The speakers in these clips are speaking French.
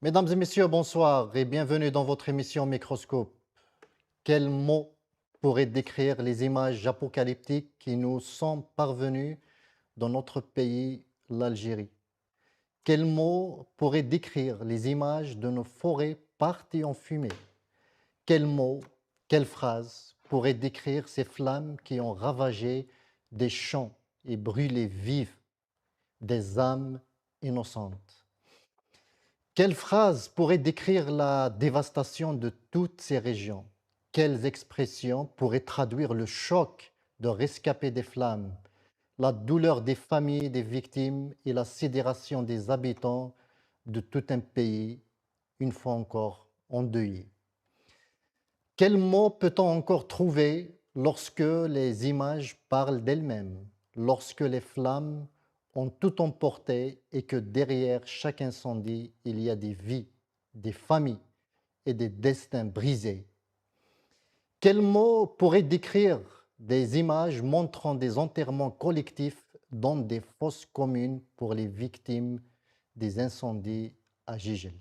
Mesdames et messieurs, bonsoir et bienvenue dans votre émission Microscope. Quels mots pourraient décrire les images apocalyptiques qui nous sont parvenues dans notre pays, l'Algérie? Quels mots pourraient décrire les images de nos forêts parties en fumée? Quels mots, quelles phrases pourraient décrire ces flammes qui ont ravagé des champs et brûlé vives des âmes innocentes? Quelle phrase pourrait décrire la dévastation de toutes ces régions? Quelles expressions pourraient traduire le choc de rescapés des flammes, la douleur des familles des victimes et la sidération des habitants de tout un pays, une fois encore endeuillé? Quels mots peut-on encore trouver lorsque les images parlent d'elles-mêmes, lorsque les flammes ont tout emporté et que derrière chaque incendie, il y a des vies, des familles et des destins brisés? Quels mots pourraient décrire des images montrant des enterrements collectifs dans des fosses communes pour les victimes des incendies à Gigel?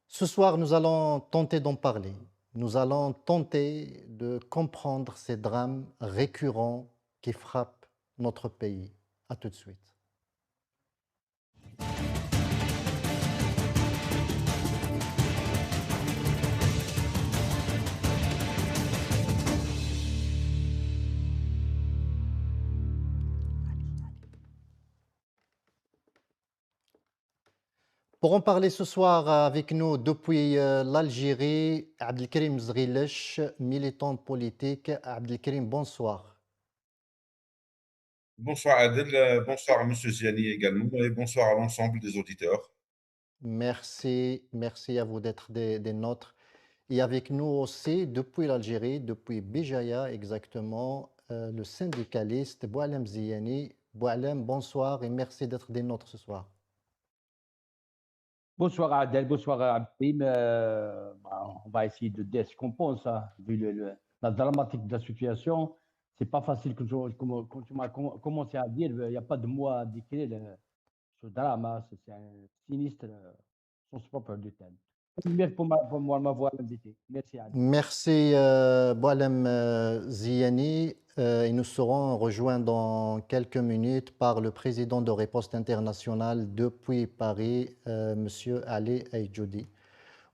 Ce soir, nous allons tenter d'en parler. Nous allons tenter de comprendre ces drames récurrents qui frappent notre pays. À tout de suite. Pour en parler ce soir avec nous depuis l'Algérie, Abdelkrim Zrilech, militant politique. Abdelkrim, bonsoir. Bonsoir Adel, bonsoir à Monsieur Ziani également, et bonsoir à l'ensemble des auditeurs. Merci, merci à vous d'être des nôtres. Et avec nous aussi, depuis l'Algérie, depuis Béjaïa exactement, le syndicaliste Boualem Ziani. Boualem, bonsoir et merci d'être des nôtres ce soir. Bonsoir Adèle, bonsoir Abim. On va essayer de dire ce qu'on pense, hein, vu la dramatique de la situation. C'est pas facile, comme tu m'as commencé à dire, il n'y a pas de mots à décrire ce drame, hein. C'est un sinistre au sens propre du terme. Merci pour moi, m'avoir invité. Merci Adèle. Merci Boualem Ziani et nous serons rejoints dans quelques minutes par le président de Riposte Internationale depuis Paris, Monsieur Ali Aïdjoudi.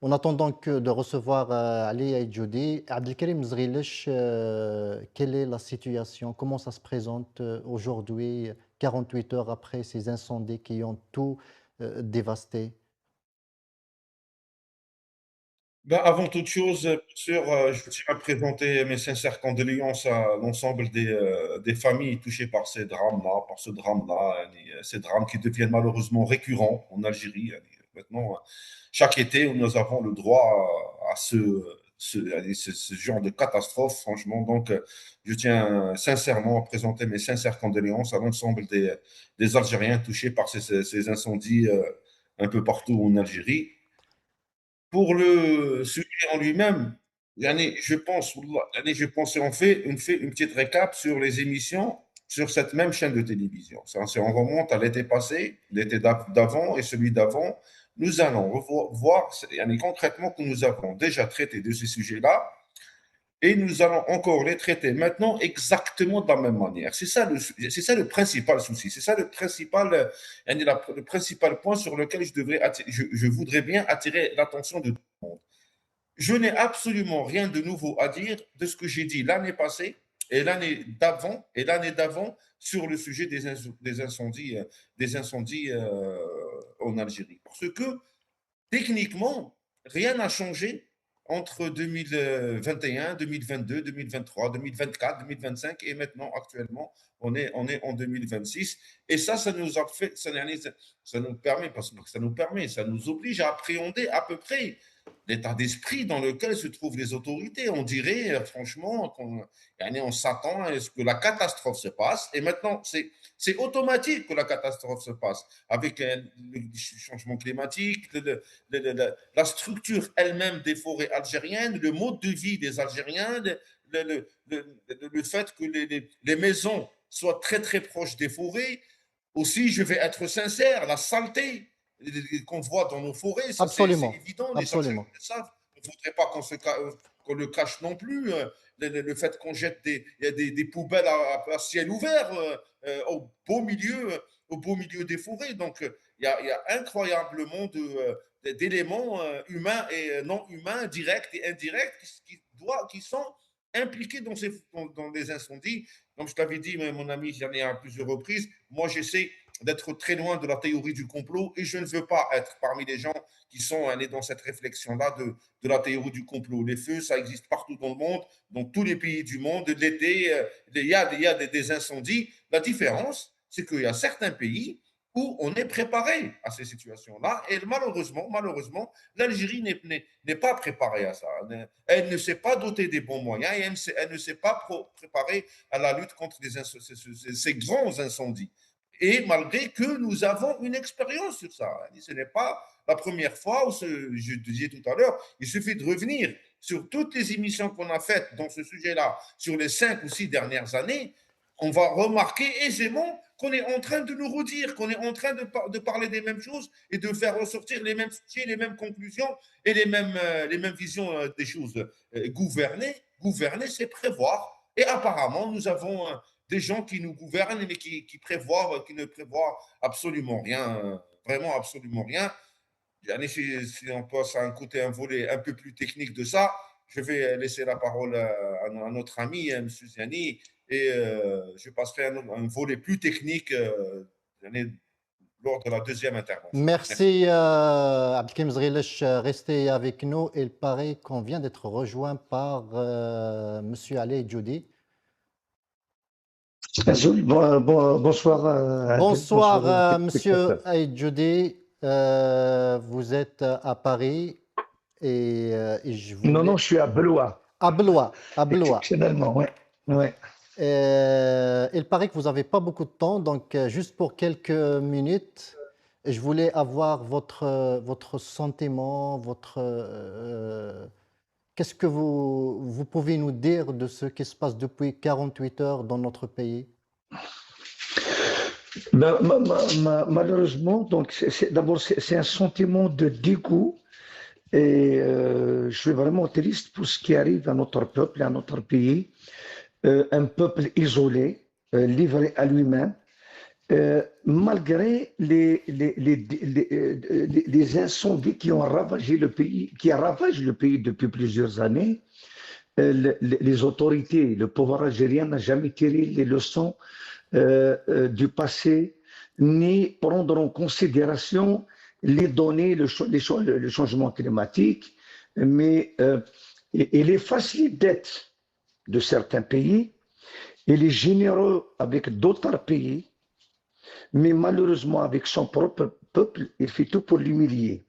En attendant de recevoir Ali Aïdjoudi, Abdelkrim Zrilech, quelle est la situation? Comment ça se présente aujourd'hui, 48 heures après ces incendies qui ont tout dévasté? Ben, avant toute chose, bien sûr, je tiens à présenter mes sincères condoléances à l'ensemble des familles touchées par ces drames-là, ces drames qui deviennent malheureusement récurrents en Algérie. Maintenant, chaque été, nous avons le droit à ce genre de catastrophe, franchement. Donc, je tiens sincèrement à présenter mes sincères condoléances à l'ensemble des Algériens touchés par ces incendies un peu partout en Algérie. Pour le sujet en lui-même, je pense et on fait une petite récap sur les émissions sur cette même chaîne de télévision. Si on remonte à l'été passé, l'été d'avant et celui d'avant, nous allons voir concrètement que nous avons déjà traité de ces sujets-là et nous allons encore les traiter maintenant exactement de la même manière. C'est ça le principal souci. C'est ça le principal point sur lequel je voudrais bien attirer l'attention de tout le monde. Je n'ai absolument rien de nouveau à dire de ce que j'ai dit l'année passée et l'année d'avant sur le sujet des incendies en Algérie. Parce que techniquement, rien n'a changé entre 2021, 2022, 2023, 2024, 2025 et maintenant, actuellement, on est en 2026. Et ça nous a fait, ça nous permet, parce que ça nous oblige à appréhender à peu près l'état d'esprit dans lequel se trouvent les autorités. On dirait, franchement, on s'attend à ce que la catastrophe se passe. Et maintenant, c'est automatique que la catastrophe se passe avec le changement climatique, la structure elle-même des forêts algériennes, le mode de vie des Algériens, le fait que les maisons soient très très proches des forêts. Aussi, je vais être sincère, la saleté. qu'on voit dans nos forêts. Ça, c'est Absolument, évident. Les absolument. Algériens le savent. Il ne faudrait pas qu'on le cache non plus. Le fait qu'on jette des poubelles à ciel ouvert au beau milieu des forêts. Donc, il y a incroyablement d'éléments humains et non humains, directs et indirects, qui sont impliqués dans les incendies. Comme je t'avais dit, mon ami, j'en ai à plusieurs reprises, moi j'essaie d'être très loin de la théorie du complot et je ne veux pas être parmi les gens qui sont allés dans cette réflexion-là de la théorie du complot. Les feux, ça existe partout dans le monde, dans tous les pays du monde. L'été, il y a des incendies. La différence, c'est qu'il y a certains pays où on est préparé à ces situations-là. Et malheureusement, l'Algérie n'est pas préparée à ça. Elle ne s'est pas dotée des bons moyens et elle ne s'est pas préparée à la lutte contre ces grands incendies. Et malgré que nous avons une expérience sur ça. Ce n'est pas la première fois, je disais tout à l'heure, il suffit de revenir sur toutes les émissions qu'on a faites dans ce sujet-là sur les 5 ou 6 dernières années, on va remarquer aisément qu'on est en train de nous redire, qu'on est en train de parler des mêmes choses et de faire ressortir les mêmes sujets, les mêmes conclusions et les mêmes visions des choses. Gouverner, c'est prévoir. Et apparemment, nous avons des gens qui nous gouvernent, mais qui ne prévoient absolument rien, vraiment absolument rien. Si on passe à un volet un peu plus technique de ça, je vais laisser la parole à notre ami, M. Ziani, et je passerai un volet plus technique lors de la deuxième intervention. Merci, Abdelkrim Zrilech. Restez avec nous. Il paraît qu'on vient d'être rejoint par M. Ali Djoudi. Bonsoir. Bonsoir, Monsieur Aïdjoudi. Vous êtes à Paris et je voulais... Non, je suis à Blois. À Blois. Exceptionnellement, oui. Ouais. Il paraît que vous n'avez pas beaucoup de temps, donc juste pour quelques minutes, je voulais avoir votre sentiment, qu'est-ce que vous pouvez nous dire de ce qui se passe depuis 48 heures dans notre pays? Malheureusement, donc d'abord c'est un sentiment de dégoût et je suis vraiment triste pour ce qui arrive à notre peuple et à notre pays. Un peuple isolé, livré à lui-même, malgré les incendies qui ont ravagé le pays, qui ravagent le pays depuis plusieurs années. Les autorités, le pouvoir algérien n'a jamais tiré les leçons du passé, ni prendre en considération les données, le changement climatique. Mais il est facile d'être de certains pays, il est généreux avec d'autres pays, mais malheureusement avec son propre peuple, il fait tout pour l'humilier.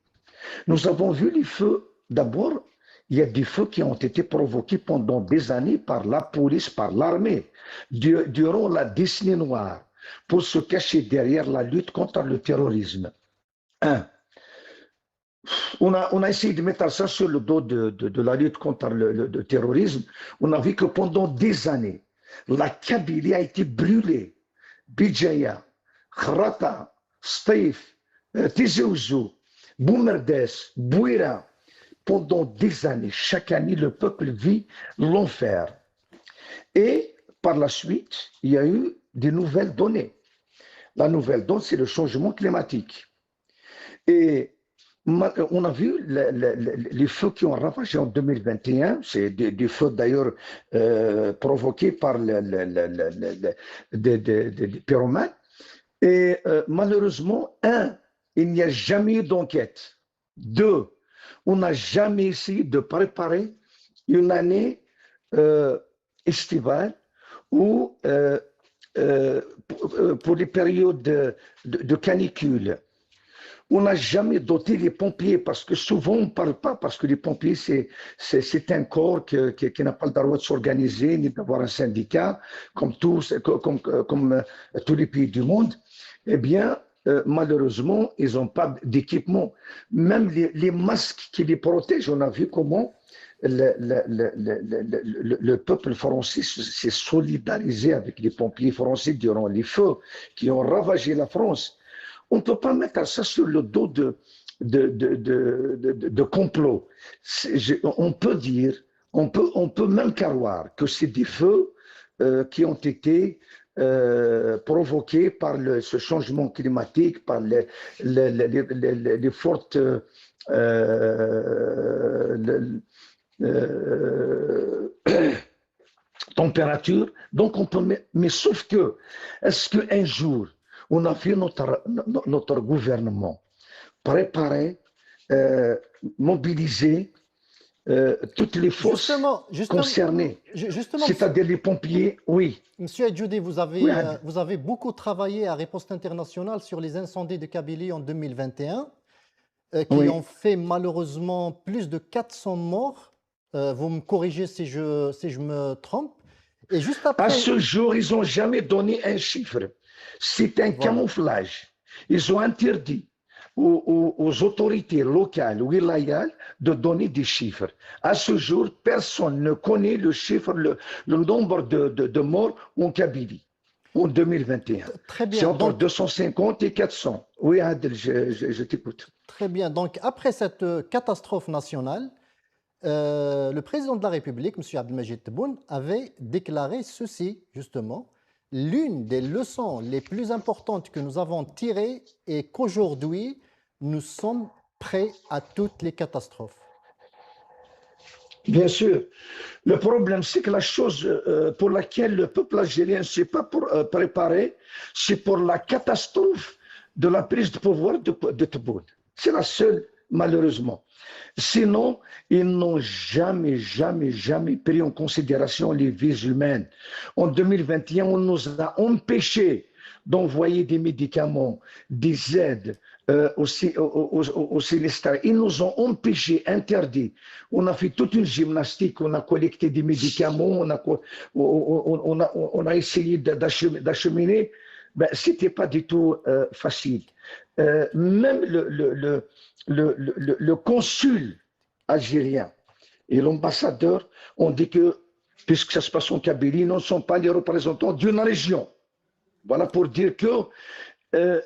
Nous avons vu les feux. D'abord, il y a des feux qui ont été provoqués pendant des années par la police, par l'armée, durant la décennie noire, pour se cacher derrière la lutte contre le terrorisme. On a essayé de mettre ça sur le dos de la lutte contre le terrorisme. On a vu que pendant des années, la Kabylie a été brûlée. Bijaya, Khrata, Stif, Tizi Ouzou, Boumerdes, Bouira. Pendant des années, chaque année, le peuple vit l'enfer. Et par la suite, il y a eu des nouvelles données. La nouvelle donne, c'est le changement climatique. Et on a vu les feux qui ont ravagé en 2021, c'est des feux d'ailleurs provoqués par des pyromanes. Et malheureusement, il n'y a jamais eu d'enquête. 2, on n'a jamais essayé de préparer une année estivale ou pour les périodes de canicule. On n'a jamais doté les pompiers parce que souvent on ne parle pas, parce que les pompiers c'est un corps qui n'a pas le droit de s'organiser ni d'avoir un syndicat comme tous les pays du monde. Eh bien, malheureusement, ils n'ont pas d'équipement. Même les masques qui les protègent, on a vu comment le peuple français s'est solidarisé avec les pompiers français durant les feux qui ont ravagé la France. on ne peut pas mettre ça sur le dos de complot. On peut dire, on peut même croire que c'est des feux qui ont été provoqués par ce changement climatique, par les fortes températures. Donc on peut, mais sauf que, est-ce qu'un jour, on a vu notre gouvernement préparer, mobiliser toutes les forces concernées, c'est-à-dire les pompiers, oui. Monsieur Adjoudi, vous avez beaucoup travaillé à Riposte Internationale sur les incendies de Kabylie en 2021, qui ont fait malheureusement plus de 400 morts. Vous me corrigez si je me trompe. Et juste après... À ce jour, ils n'ont jamais donné un chiffre. C'est un camouflage. Ils ont interdit aux autorités locales ou wilayales de donner des chiffres. À ce jour, personne ne connaît le chiffre, le nombre de morts en Kabylie en 2021. Très bien. C'est entre 250 et 400. Oui, Adel, je t'écoute. Très bien. Donc, après cette catastrophe nationale, le président de la République, M. Abdelmajid Tebboune, avait déclaré ceci, justement. L'une des leçons les plus importantes que nous avons tirées est qu'aujourd'hui, nous sommes prêts à toutes les catastrophes. Bien sûr. Le problème, c'est que la chose pour laquelle le peuple algérien ne s'est pas préparé, c'est pour la catastrophe de la prise de pouvoir de Tebboune. C'est la seule, malheureusement. Sinon, ils n'ont jamais pris en considération les vies humaines. En 2021, on nous a empêchés d'envoyer des médicaments, des aides aux sinistrés. Ils nous ont empêchés, interdits. On a fait toute une gymnastique, on a collecté des médicaments, on a essayé d'acheminer. Ben, ce n'était pas du tout facile. Même le consul algérien et l'ambassadeur ont dit que, puisque ça se passe en Kabylie, ils ne sont pas les représentants d'une région. Voilà pour dire qu'ils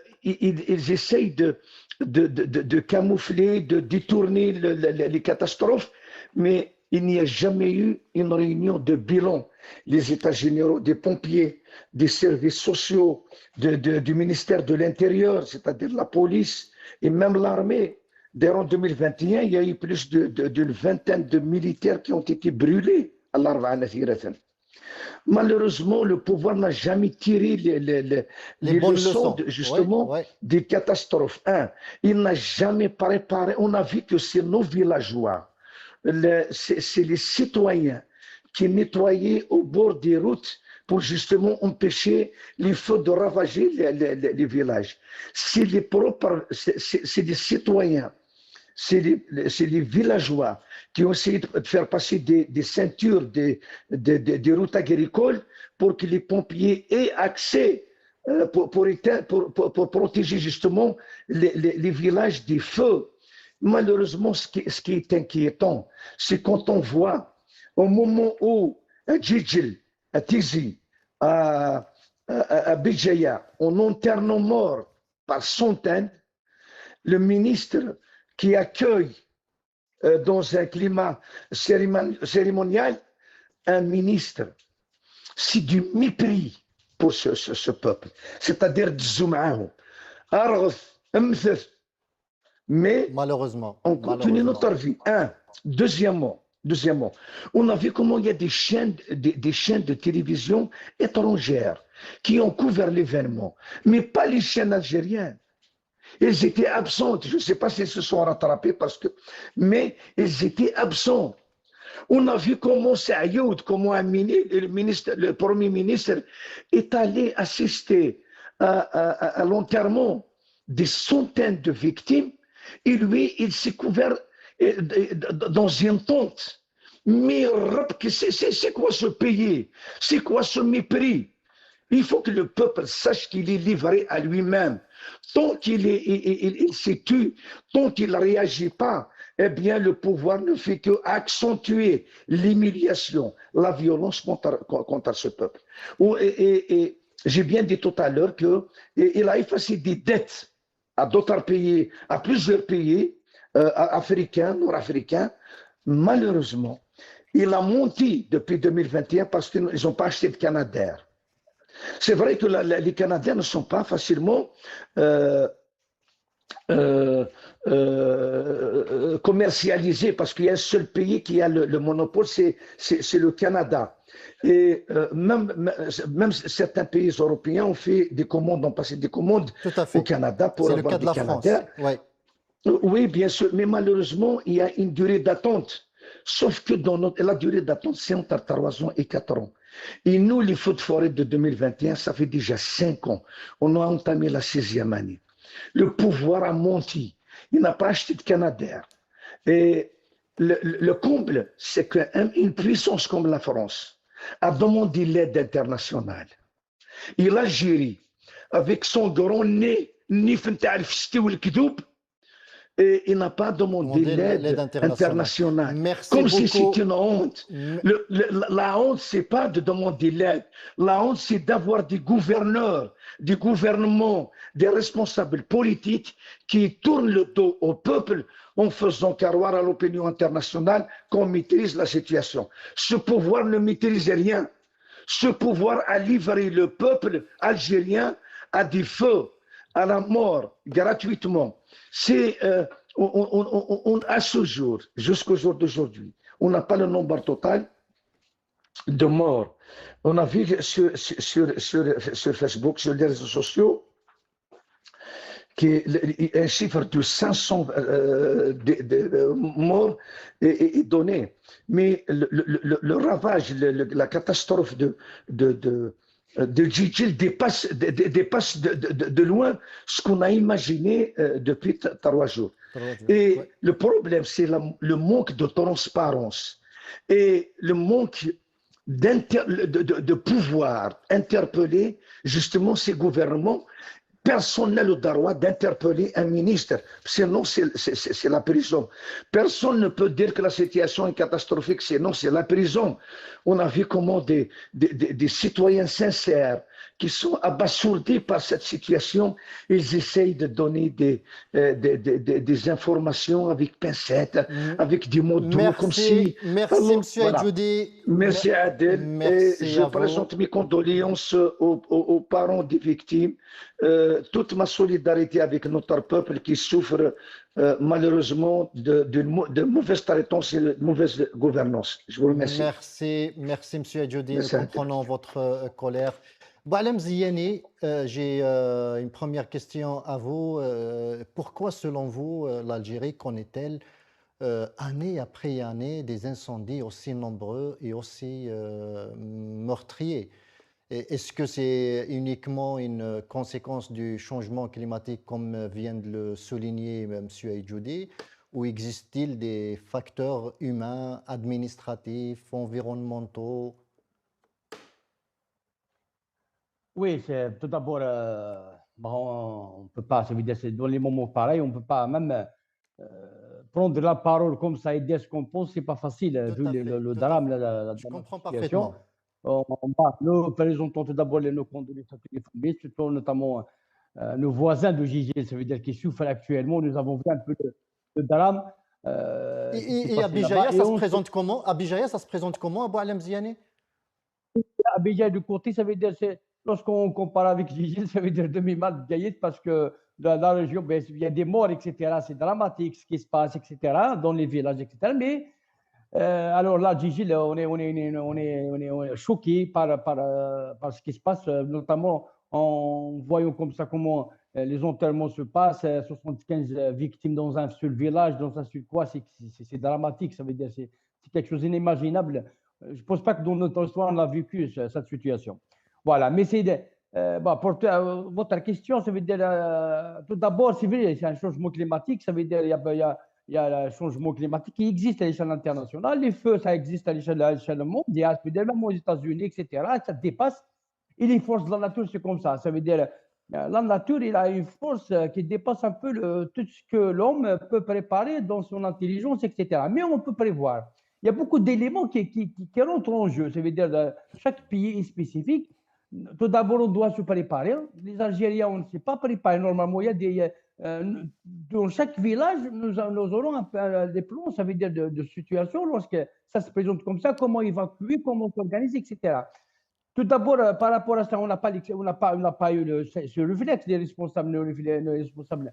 essayent de camoufler, de détourner les catastrophes, mais il n'y a jamais eu une réunion de bilan. Les états généraux des pompiers, des services sociaux, du ministère de l'Intérieur, c'est-à-dire la police et même l'armée. D'ailleurs, en 2021, il y a eu plus d'une vingtaine de militaires qui ont été brûlés à l'Arwa-Nathiratan. Malheureusement, le pouvoir n'a jamais tiré les leçons justement des catastrophes. Il n'a jamais préparé. On a vu que c'est nos villageois, c'est les citoyens qui nettoyaient au bord des routes pour justement empêcher les feux de ravager les villages. C'est des citoyens, c'est les villageois qui ont essayé de faire passer des ceintures, des routes agricoles pour que les pompiers aient accès pour protéger justement les villages des feux. Malheureusement, ce qui est inquiétant, c'est quand on voit au moment où à Djidjil, à Tizi, à Béjaïa, on enterre nos morts par centaines, le ministre qui accueille dans un climat cérémonial un ministre, c'est du mépris pour ce peuple, c'est-à-dire Zoumaou, Arghf, Mthef. Mais malheureusement, on continue notre vie. Deuxièmement, on a vu comment il y a des chaînes de télévision étrangères qui ont couvert l'événement, mais pas les chaînes algériennes. Elles étaient absentes. Je ne sais pas si elles se sont rattrapées mais elles étaient absentes. On a vu comment Saïd, comment le Premier ministre est allé assister à l'enterrement des centaines de victimes et lui, il s'est couvert dans une tente. Mais c'est quoi ce pays? C'est quoi ce mépris? Il faut que le peuple sache qu'il est livré à lui-même. Tant qu'il se tue, tant qu'il ne réagit pas, eh bien le pouvoir ne fait qu'accentuer l'humiliation, la violence contre ce peuple. Et j'ai bien dit tout à l'heure qu'il a effacé des dettes à d'autres pays, à plusieurs pays africains, nord-africains, malheureusement, il a monté depuis 2021 parce qu'ils n'ont pas acheté de Canadair. C'est vrai que les Canadiens ne sont pas facilement commercialisés parce qu'il y a un seul pays qui a le monopole, c'est le Canada. Et même certains pays européens ont fait des commandes, ont passé des commandes Tout à au fait. Canada pour C'est le avoir cas de des la France. Canadair. Ouais. Oui, bien sûr, mais malheureusement, il y a une durée d'attente. Sauf que la durée d'attente, c'est entre 3 ans et 4 ans. Et nous, les feux de forêt de 2021, ça fait déjà 5 ans. On a entamé la 6e année. Le pouvoir a menti. Il n'a pas acheté de Canadair. Et le comble, c'est qu'une puissance comme la France a demandé l'aide internationale. Et l'Algérie, avec son grand nez, et il n'a pas demandé l'aide internationale. Merci comme beaucoup. si c'était une honte. La honte, c'est pas de demander l'aide. La honte, c'est d'avoir des gouverneurs, des gouvernements, des responsables politiques qui tournent le dos au peuple en faisant croire à l'opinion internationale qu'on maîtrise la situation. Ce pouvoir ne maîtrise rien. Ce pouvoir a livré le peuple algérien à des feux, à la mort, gratuitement. C'est à ce jour, jusqu'au jour d'aujourd'hui, on n'a pas le nombre total de morts. On a vu sur Facebook, sur les réseaux sociaux, un chiffre de 500 morts est donné. Mais le ravage, la catastrophe de Djidjil dépasse de loin ce qu'on a imaginé depuis 3 jours. Et le problème, c'est le manque de transparence et le manque de pouvoir interpeller justement ces gouvernements. Personne n'a le droit d'interpeller un ministre, sinon c'est la prison. Personne ne peut dire que la situation est catastrophique, sinon c'est la prison. On a vu comment des citoyens sincères qui sont abasourdis par cette situation, ils essayent de donner des informations avec pincettes, avec des mots doux, comme si... Merci, monsieur Edjoudi. Merci, Adel. Merci et je présente mes condoléances aux parents des victimes. Toute ma solidarité avec notre peuple qui souffre malheureusement de mauvaise traitance et de mauvaise gouvernance. Je vous remercie. Merci monsieur Edjoudi. Nous comprenons votre colère. Boualem Ziani, j'ai une première question à vous. Pourquoi, selon vous, l'Algérie connaît-elle année après année des incendies aussi nombreux et aussi meurtriers? Est-ce que c'est uniquement une conséquence du changement climatique, comme vient de le souligner M. Edjoudi, ou existe-t-il des facteurs humains, administratifs, environnementaux? Oui, c'est tout d'abord, on peut pas, ça veut dire, dans les moments pareils, on ne peut pas même prendre la parole comme ça et dire ce qu'on pense, c'est pas facile, vu le drame, la Je comprends situation. parfaitement. Nous présentons tout d'abord nos condoléances à tous les familles, surtout notamment nos voisins de Gigel, ça veut dire qui souffrent actuellement. Nous avons vu un peu le drame. Et à Bijaya, ça se présente comment? À Bijaya, ça se présente comment, à Boualem Ziani? À Bijaya du côté, ça veut dire, lorsqu'on compare avec Gigel, ça veut dire demi-mal Gaïd, parce que dans la région, ben, il y a des morts, etc. C'est dramatique ce qui se passe, etc., dans les villages, etc. Mais alors là, Gigel, on est choqué par ce qui se passe, notamment en voyant comme ça comment les enterrements se passent, 75 victimes dans un seul village, dans un seul quoi, c'est dramatique, ça veut dire c'est quelque chose d'inimaginable. Je ne pense pas que dans notre histoire, on a vécu cette situation. Voilà, mais c'est pour votre question, ça veut dire tout d'abord, c'est vrai, c'est un changement climatique, ça veut dire il y a le changement climatique qui existe à l'échelle internationale. Les feux, ça existe à l'échelle mondiale, même aux États-Unis, etc. Ça dépasse. Et les forces de la nature, c'est comme ça. Ça veut dire la nature, il a une force qui dépasse un peu tout ce que l'homme peut préparer dans son intelligence, etc. Mais on peut prévoir. Il y a beaucoup d'éléments qui rentrent en jeu. Ça veut dire chaque pays est spécifique. tout d'abord, on doit se préparer. Les Algériens, on ne s'est pas préparé. Normalement, il y a des, dans chaque village, nous aurons des plans, ça veut dire de situation, lorsque ça se présente comme ça, comment évacuer, comment s'organiser, etc. Tout d'abord, par rapport à ça, on n'a pas eu ce réflexe des responsables, les responsables.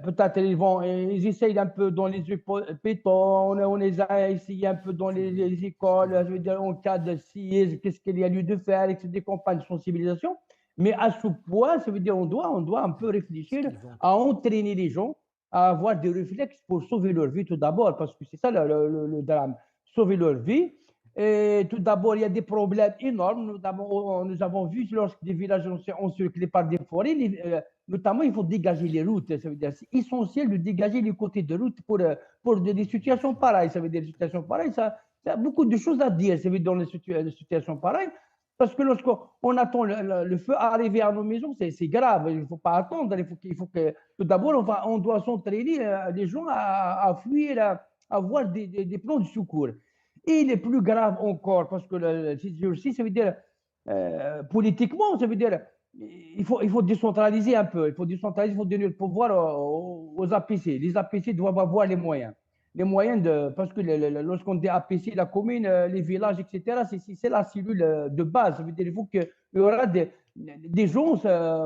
Peut-être ils essayent un peu dans les hôpitaux, on les a essayé un peu dans les écoles, je veux dire, en cas de séisme, qu'est-ce qu'il y a lieu de faire, etc., des campagnes de sensibilisation. Mais à ce point, ça veut dire on doit un peu réfléchir à entraîner les gens à avoir des réflexes pour sauver leur vie tout d'abord, parce que c'est ça le drame, sauver leur vie. Et tout d'abord, il y a des problèmes énormes. Nous avons vu lorsque des villages ont circulé par des forêts, notamment, il faut dégager les routes. Ça veut dire c'est essentiel de dégager les côtés de route pour des situations pareilles. Ça veut dire des situations pareilles, ça a beaucoup de choses à dire. Ça veut dire dans les situations pareilles. Parce que lorsqu'on attend le feu arriver à nos maisons, c'est grave. Il ne faut pas attendre. Il faut que, tout d'abord, on doit s'entraîner les gens à fuir, à avoir des plans de secours. Et le plus grave encore, parce que aussi, ça veut dire, politiquement, ça veut dire, il faut décentraliser un peu. Il faut donner le pouvoir aux APC. Les APC doivent avoir les moyens. Parce que lorsqu'on dit APC, la commune, les villages, etc., c'est la cellule de base. Ça veut dire qu'il faut qu'il y aura des gens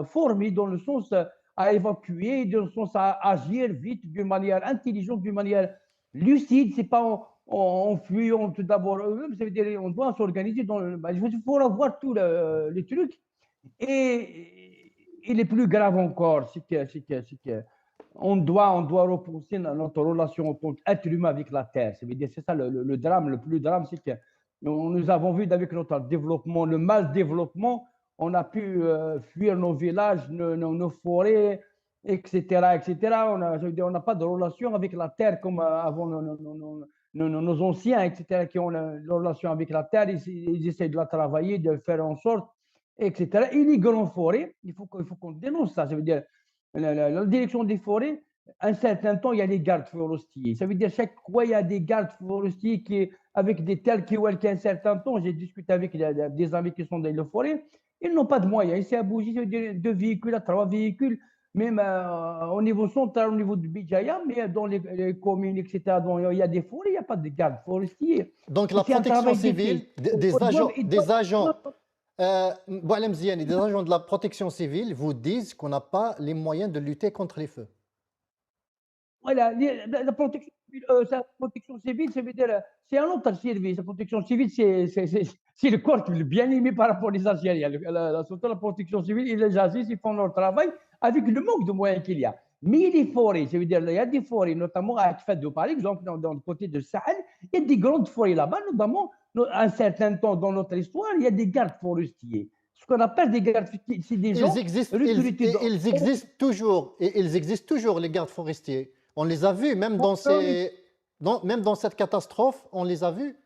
formés dans le sens à évacuer, dans le sens à agir vite, d'une manière intelligente, d'une manière lucide. C'est pas en fuyant tout d'abord eux-mêmes, ça veut dire on doit s'organiser il faut avoir tous les trucs. Et le plus grave encore, c'est que on doit repenser notre relation en tant qu'être humain avec la Terre. C'est ça le drame. Le plus drame, c'est que nous avons vu avec notre développement, le mal développement, on a pu fuir nos villages, nos forêts, etc. On n'a pas de relation avec la Terre comme avant nos anciens, etc., qui ont la relation avec la terre, ils essaient de la travailler, de faire en sorte, etc. Et les grandes forêts, il faut qu'on dénonce ça. Ça veut dire, la direction des forêts, un certain temps, il y a les gardes forestiers. Ça veut dire, chaque fois, il y a des gardes forestiers avec des terres qui un certain temps, j'ai discuté avec des amis qui sont dans les forêts, ils n'ont pas de moyens. Ici à Bougie, ça veut dire 2 véhicules, à 3 véhicules, même au niveau central, au niveau de Bijaya, mais dans les communes, etc., dont il y a des forêts, il n'y a pas de gardes forestiers. Donc la protection civile, des agents Boualem Ziani, des agents de la protection civile vous disent qu'on n'a pas les moyens de lutter contre les feux. Voilà, la protection civile, ça veut dire, c'est un autre service. La protection civile, c'est le corps qui est bien aimé par rapport aux Algériens. La protection civile, les Aziz, ils font leur travail avec le manque de moyens qu'il y a. Mais les forêts, ça veut dire, il y a des forêts, notamment à Kfadou, par exemple, dans le côté de Sahel, il y a des grandes forêts là-bas, notamment, à un certain temps dans notre histoire, il y a des gardes forestiers. Ce qu'on appelle des gardes, c'est des gens... Ils existent toujours, et ils existent toujours, les gardes forestiers. On les a vus, même dans cette catastrophe, on les a vus.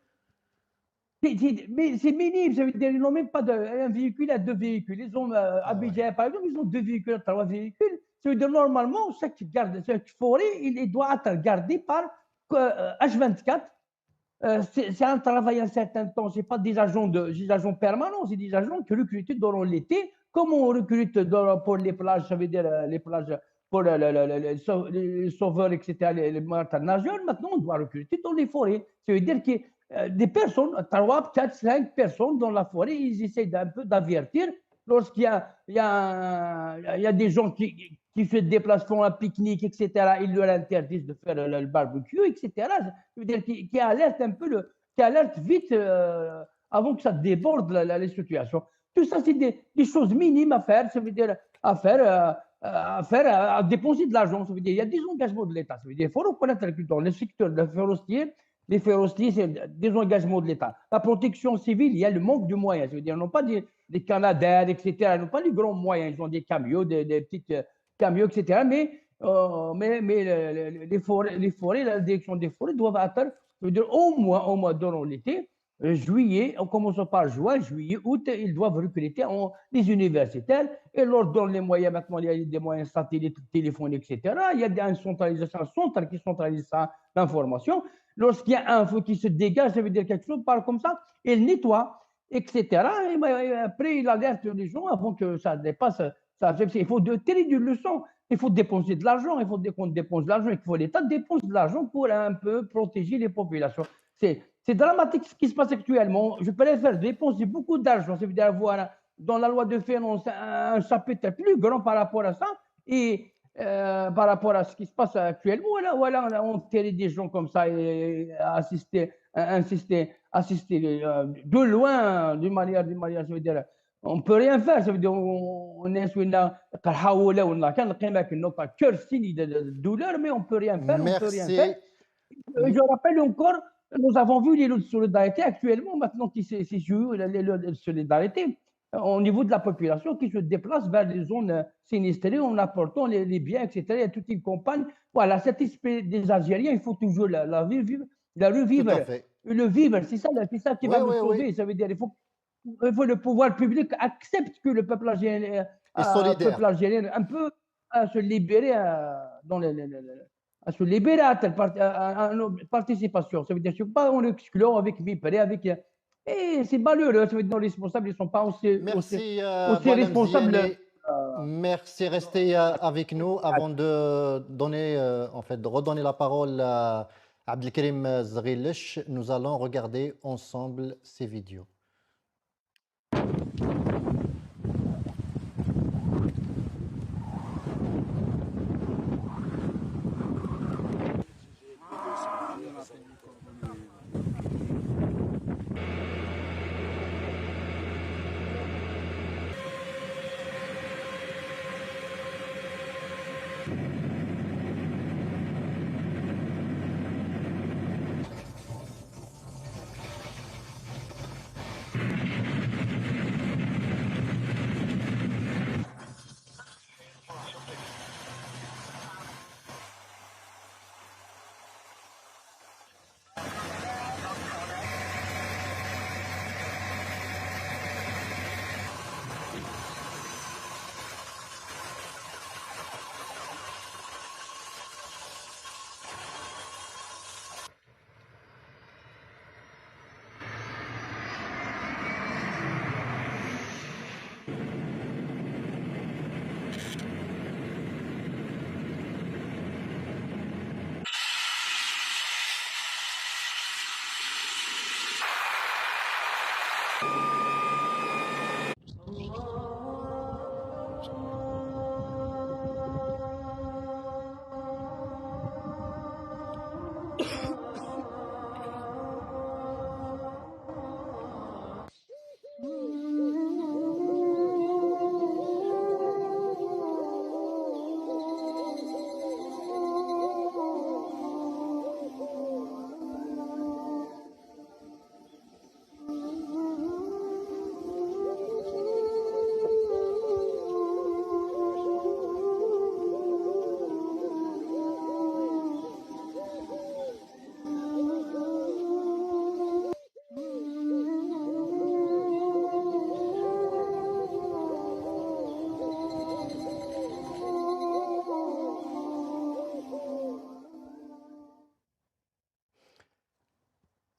Mais c'est minime, ça veut dire qu'ils n'ont même pas un véhicule à 2 véhicules. Ils ont à Bijaya, par exemple, ils ont 2 véhicules à 3 véhicules. Ça veut dire normalement, chaque forêt, il doit être gardé par H24. C'est un travail un certain temps. Ce n'est pas des agents permanents, c'est des agents qui recrutent durant l'été. Comme on recrute pour les plages, ça veut dire les plages pour les sauveurs, etc., les nageurs, maintenant on doit recruter dans les forêts. Ça veut dire que des personnes, 3, 4, 5 personnes dans la forêt, ils essaient un peu d'avertir lorsqu'il y a des gens qui se déplacent, font un pique-nique, etc., ils leur interdisent de faire le barbecue, etc. Ça veut dire qui alerte un peu, qui alerte vite avant que ça déborde les situations. Tout ça, c'est des choses minimes à faire, ça veut dire à déposer de l'argent. Ça veut dire il y a des engagements de l'État. Ça veut dire il faut reconnaître que dans le secteur les forestiers, c'est des engagements de l'État. La protection civile, il y a le manque de moyens. Ça veut dire ils n'ont pas des Canadaires, etc. Ils n'ont pas les grands moyens. Ils ont des camions, des petits camions, etc. Mais les forêts, la direction des forêts doivent attendre, ça veut dire au moins durant l'été, juillet, en commençant par juin, juillet, août, ils doivent recruter les universitaires et leur donne les moyens. Maintenant, il y a des moyens satellites, téléphoniques, etc. Il y a une centralisation, un centre qui centralise l'information. Lorsqu'il y a un feu qui se dégage, ça veut dire quelque chose, parle comme ça, il nettoie. etc. Et après, il alerte les gens avant que ça dépasse. Il faut tirer des leçons. Il faut dépenser de l'argent. Il faut qu'on dépense de l'argent. Il faut l'État dépense de l'argent pour un peu protéger les populations. C'est dramatique ce qui se passe actuellement. Je préfère dépenser beaucoup d'argent. Ça veut dire avoir dans la loi de finances un chapitre plus grand par rapport à ça. Et par rapport à ce qui se passe actuellement, voilà, on tire des gens comme ça et assister de loin, d'une manière, ça veut dire, on ne peut rien faire, ça veut dire, on est sur la cœur signe de douleur, mais on ne peut rien faire, on peut rien faire. Merci. Je rappelle encore, nous avons vu les lots de solidarité actuellement, maintenant qui se jouent les lots de solidarité au niveau de la population qui se déplace vers les zones sinistrées en apportant les biens, etc. Il y a toute une campagne. Voilà, cet esprit des Algériens, il faut toujours la revivre, Tout à fait. le vivre, c'est ça qui Oui, va nous oui, sauver. oui. Ça veut dire il faut le pouvoir public accepte que le peuple algérien, Et solidaire. un peu à se libérer à se libérer à nos participations. Ça veut dire que pas on exclut avec Vipré, avec. Et c'est malheureux, ça veut dire que nos responsables ne sont pas aussi Merci, Boualem responsables. Ziani. Merci, restez avec nous avant de donner, en fait, de redonner la parole à Abdelkrim Zghilish. Nous allons regarder ensemble ces vidéos.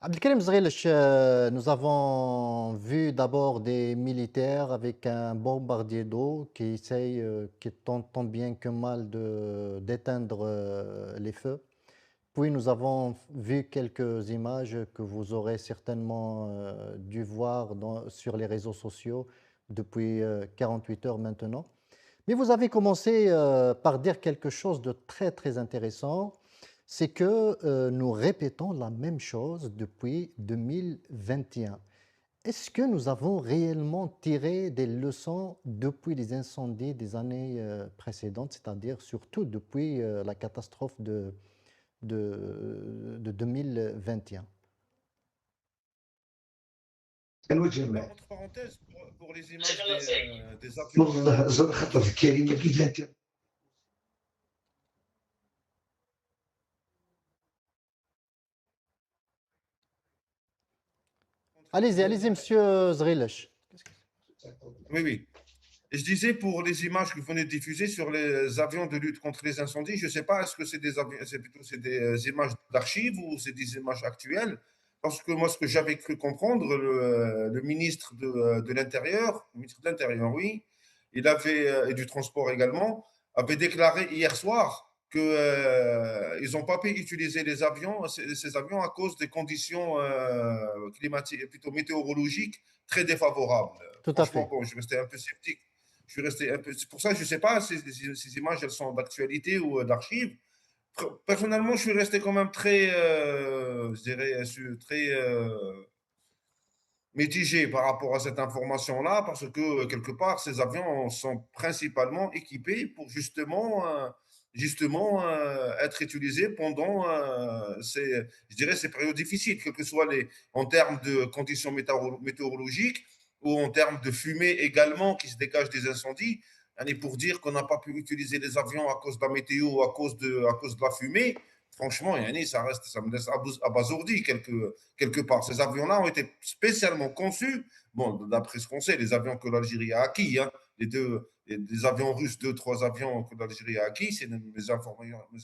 Abdelkrim Zghilish, nous avons vu d'abord des militaires avec un bombardier d'eau qui essaye, qui tente tant bien que mal d'éteindre les feux. Puis nous avons vu quelques images que vous aurez certainement dû voir sur les réseaux sociaux depuis 48 heures maintenant. Mais vous avez commencé par dire quelque chose de très très intéressant, c'est que nous répétons la même chose depuis 2021. Est-ce que nous avons réellement tiré des leçons depuis les incendies des années précédentes, c'est-à-dire surtout depuis la catastrophe de 2021? Entre parenthèses, pour les images des avions. Allez-y, monsieur Zghilish. Oui, oui. Je disais pour les images que vous venez de diffuser sur les avions de lutte contre les incendies, je ne sais pas, est-ce que c'est des images d'archives ou c'est des images actuelles? parce que moi, ce que j'avais cru comprendre, le ministre de l'Intérieur, oui, il avait, et du Transport également, avait déclaré hier soir qu'ils n'ont pas pu utiliser ces avions à cause des conditions climatiques, plutôt météorologiques très défavorables. Tout à Franchement, fait. bon, je suis resté un peu sceptique. C'est pour ça que je ne sais pas si ces images, elles sont d'actualité ou d'archives. Personnellement, je suis resté quand même très, je dirais, très mitigé par rapport à cette information-là, parce que quelque part, ces avions sont principalement équipés pour justement être utilisés pendant je dirais, ces périodes difficiles, quels que soient en termes de conditions météorologiques ou en termes de fumée également qui se dégage des incendies. Et pour dire qu'on n'a pas pu utiliser les avions à cause de la météo, à cause de la fumée, franchement, Yannis, ça me laisse abasourdi quelque part. Ces avions-là ont été spécialement conçus, bon, d'après ce qu'on sait, les avions que l'Algérie a acquis, hein, les avions russes, 2, 3 avions que l'Algérie a acquis, mes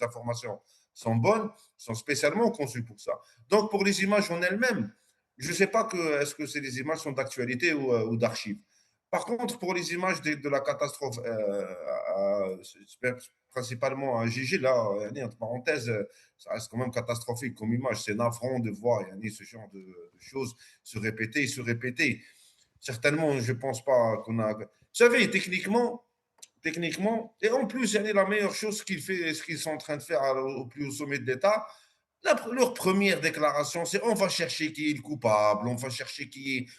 informations sont bonnes, sont spécialement conçus pour ça. Donc, pour les images en elles-mêmes, je ne sais pas est-ce que ces images sont d'actualité ou d'archives. Par contre, pour les images de la catastrophe, principalement à Gigi, là, entre parenthèses, ça reste quand même catastrophique comme image. C'est navrant de voir ce genre de choses se répéter. Certainement, je ne pense pas qu'on a. Vous savez, techniquement, et en plus, la meilleure chose ce qu'ils sont en train de faire au plus haut sommet de l'État, leur première déclaration, c'est on va chercher qui est le coupable, on va chercher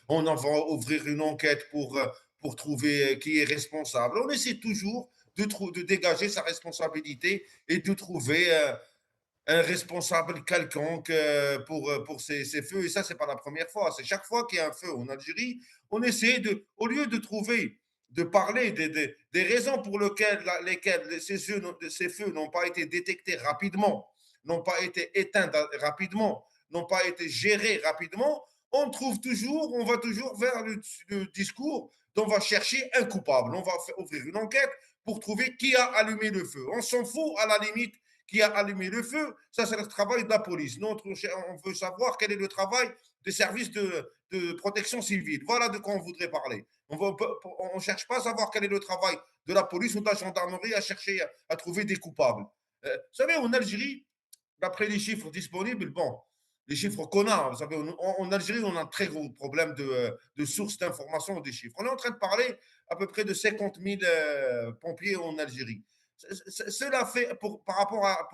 on va ouvrir une enquête pour trouver qui est responsable. On essaie toujours de dégager sa responsabilité et de trouver un responsable quelconque pour ces feux. Et ça, c'est pas la première fois. C'est chaque fois qu'il y a un feu en Algérie, on essaie au lieu de parler des raisons pour lesquelles ces feux n'ont pas été détectés rapidement, n'ont pas été éteints rapidement, n'ont pas été gérés rapidement, on va toujours vers le discours dont on va chercher un coupable. On va ouvrir une enquête pour trouver qui a allumé le feu. On s'en fout à la limite qui a allumé le feu, ça c'est le travail de la police. Nous, on veut savoir quel est le travail des services de protection civile. Voilà de quoi on voudrait parler. On ne cherche pas à savoir quel est le travail de la police ou de la gendarmerie à chercher à trouver des coupables. Vous savez, en Algérie, d'après les chiffres disponibles, bon, les chiffres qu'on a, vous savez, en Algérie, on a un très gros problème de sources d'information des chiffres. On est en train de parler à peu près de 50 000 pompiers en Algérie. Cela fait, par rapport à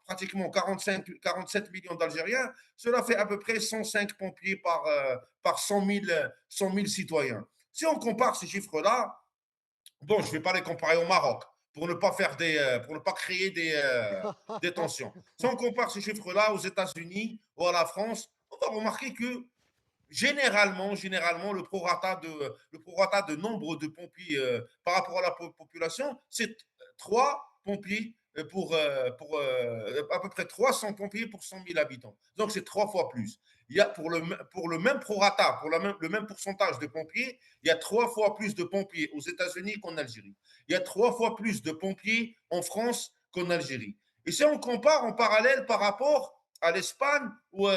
pratiquement 47 millions d'Algériens, cela fait à peu près 105 pompiers par 100 000 citoyens. Si on compare ces chiffres-là, bon, je ne vais pas les comparer au Maroc pour ne pas créer des tensions. Si on compare ces chiffres-là aux États-Unis ou à la France, on va remarquer que généralement, le prorata de nombre de pompiers par rapport à la population, c'est 3 pompiers à peu près 300 pompiers pour 100 000 habitants. Donc, c'est 3 fois plus. Il y a pour le même prorata, le même pourcentage de pompiers, il y a 3 fois plus de pompiers aux États-Unis qu'en Algérie. Il y a 3 fois plus de pompiers en France qu'en Algérie. Et si on compare en parallèle par rapport à l'Espagne ou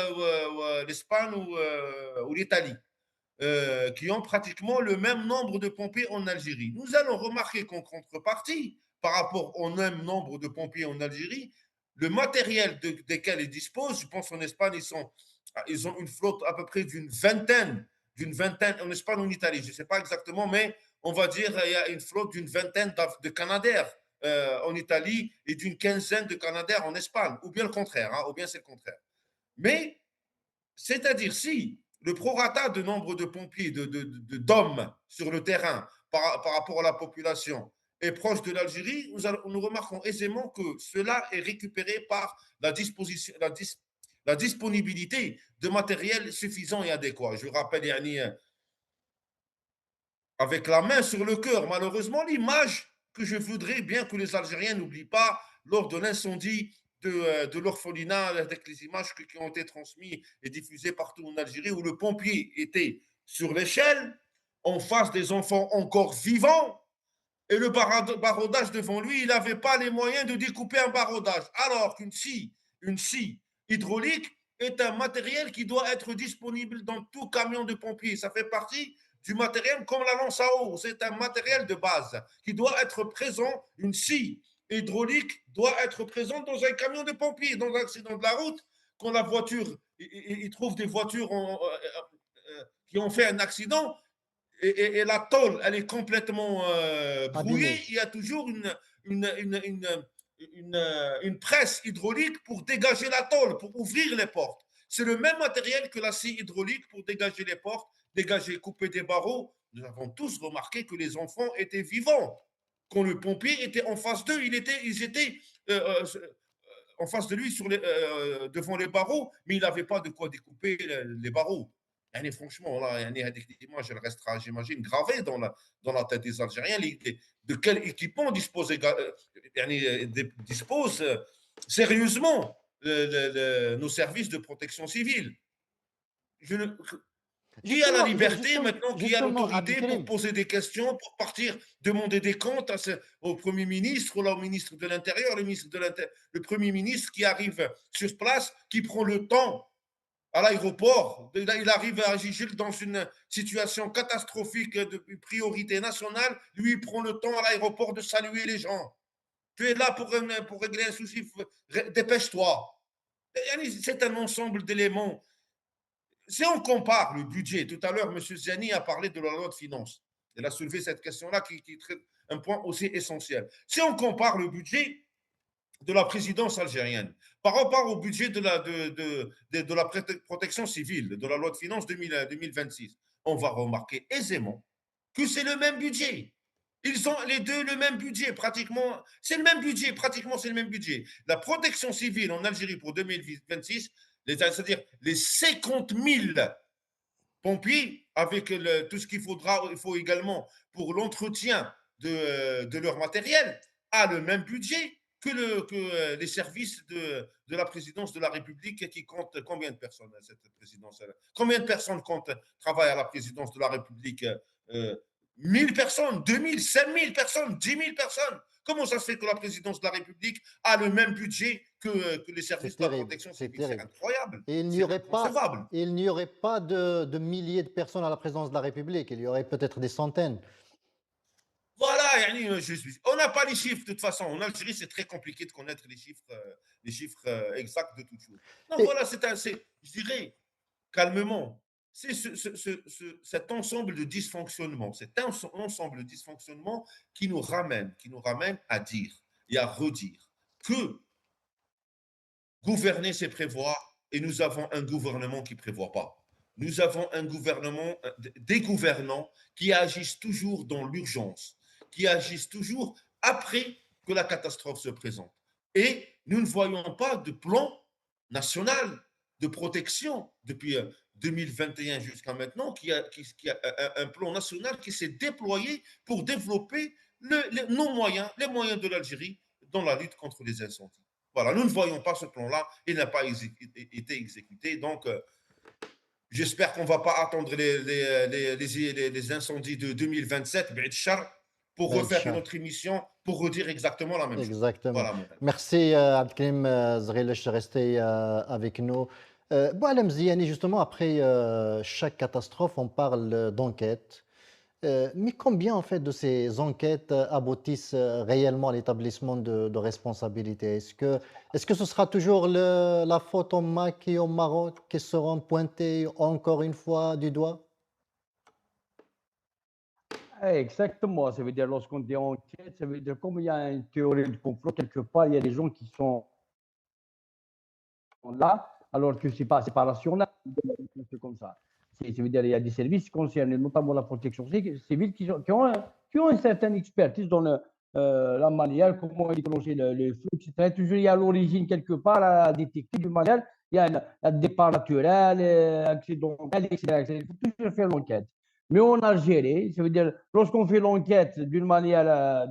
l'Italie, qui ont pratiquement le même nombre de pompiers en Algérie. Nous allons remarquer qu'en contrepartie, par rapport au même nombre de pompiers en Algérie, le matériel desquels ils disposent, je pense en Espagne, ils ont une flotte à peu près d'une vingtaine, en Espagne ou en Italie, je ne sais pas exactement, mais on va dire il y a une flotte d'une vingtaine de Canadair en Italie et d'une quinzaine de Canadair en Espagne, ou bien le contraire, hein, ou bien c'est le contraire. Mais, c'est-à-dire si le prorata de nombre de pompiers, d'hommes sur le terrain par rapport à la population est proche de l'Algérie, nous remarquons aisément que cela est récupéré par la disponibilité de matériel suffisant et adéquat. Je rappelle, Yanni, avec la main sur le cœur, malheureusement, l'image que je voudrais bien que les Algériens n'oublient pas lors de l'incendie de l'orphelinat, avec les images qui ont été transmises et diffusées partout en Algérie, où le pompier était sur l'échelle, en face des enfants encore vivants, et le barodage devant lui, il n'avait pas les moyens de découper un barodage. Alors qu'une scie hydraulique est un matériel qui doit être disponible dans tout camion de pompiers. Ça fait partie du matériel comme la lance à eau. C'est un matériel de base qui doit être présent. Une scie hydraulique doit être présente dans un camion de pompiers. Dans un accident de la route, quand la voiture, ils trouvent des voitures qui ont fait un accident et la tôle, elle est complètement brouillée, il y a toujours une presse hydraulique pour dégager la tôle, pour ouvrir les portes. C'est le même matériel que la scie hydraulique pour dégager les portes, dégager, couper des barreaux. Nous avons tous remarqué que les enfants étaient vivants. Quand le pompier était en face d'eux, ils étaient en face de lui devant les barreaux, mais il n'avait pas de quoi découper les barreaux. Et franchement, là, l'image, elle restera, j'imagine, gravée dans la tête des Algériens. De quel équipement disposent sérieusement nos services de protection civile? Qui a la liberté maintenant, qui a l'autorité pour poser des questions, pour partir demander des comptes au Premier ministre, ou au ministre de l'Intérieur, le Premier ministre qui arrive sur place, qui prend le temps à l'aéroport, il arrive à Gigil dans une situation catastrophique de priorité nationale, lui il prend le temps à l'aéroport de saluer les gens. Tu es là pour régler un souci, dépêche-toi. C'est un ensemble d'éléments. Si on compare le budget, tout à l'heure, M. Ziani a parlé de la loi de finances. Il a soulevé cette question-là qui est un point aussi essentiel. Si on compare le budget de la présidence algérienne par rapport au budget de la protection civile, de la loi de finances 2026, on va remarquer aisément que c'est le même budget. Ils ont les deux le même budget, pratiquement. C'est le même budget, pratiquement c'est le même budget. La protection civile en Algérie pour 2026, c'est-à-dire les 50 000 pompiers, avec tout ce qu'il faudra, il faut également pour l'entretien de leur matériel, a le même budget que les services de la présidence de la République qui comptent combien de personnes cette présidence? Combien de personnes travaillent à la présidence de la République? 1000 personnes, 2000, 5000 personnes, 10 000 personnes. Comment ça se fait que la présidence de la République a le même budget que les services de la protection civile? C'est incroyable. Et il n'y aurait pas de milliers de personnes à la présidence de la République. Il y aurait peut-être des centaines. Voilà, on n'a pas les chiffres de toute façon. En Algérie, c'est très compliqué de connaître les chiffres exacts de toutes choses. Donc voilà, je dirais calmement, c'est cet ensemble de dysfonctionnements, qui nous ramène à dire et à redire que gouverner, c'est prévoir, et nous avons un gouvernement qui ne prévoit pas. Nous avons des gouvernants qui agissent toujours dans l'urgence, qui agissent toujours après que la catastrophe se présente. Et nous ne voyons pas de plan national de protection depuis 2021 jusqu'à maintenant, qui a un plan national qui s'est déployé pour développer nos moyens, les moyens de l'Algérie dans la lutte contre les incendies. Voilà, nous ne voyons pas ce plan-là, il n'a pas été exécuté. Donc, j'espère qu'on ne va pas attendre les incendies de 2027, pour refaire une autre émission, pour redire exactement la même chose. Exactement. Voilà, merci Abdelkrim Zgherileche de rester avec nous. Boualem Ziani, justement, après chaque catastrophe, on parle d'enquête. Mais combien, en fait, de ces enquêtes aboutissent réellement à l'établissement de responsabilité? Est-ce que ce sera toujours la faute au Mac et au Maroc qui seront pointés encore une fois du doigt? Exactement, ça veut dire lorsqu'on dit enquête, ça veut dire comme il y a une théorie de complot quelque part, il y a des gens qui sont là, alors que c'est pas national, c'est comme ça. Ça veut dire il y a des services concernés, notamment la protection civile, qui ont une certaine expertise dans la manière, comment déclencher le feu, etc. Toujours il y a l'origine quelque part à détecter du manière, il y a un départ naturel, accidentel, etc. Il faut toujours faire l'enquête. Mais en Algérie, ça veut dire, lorsqu'on fait l'enquête d'une manière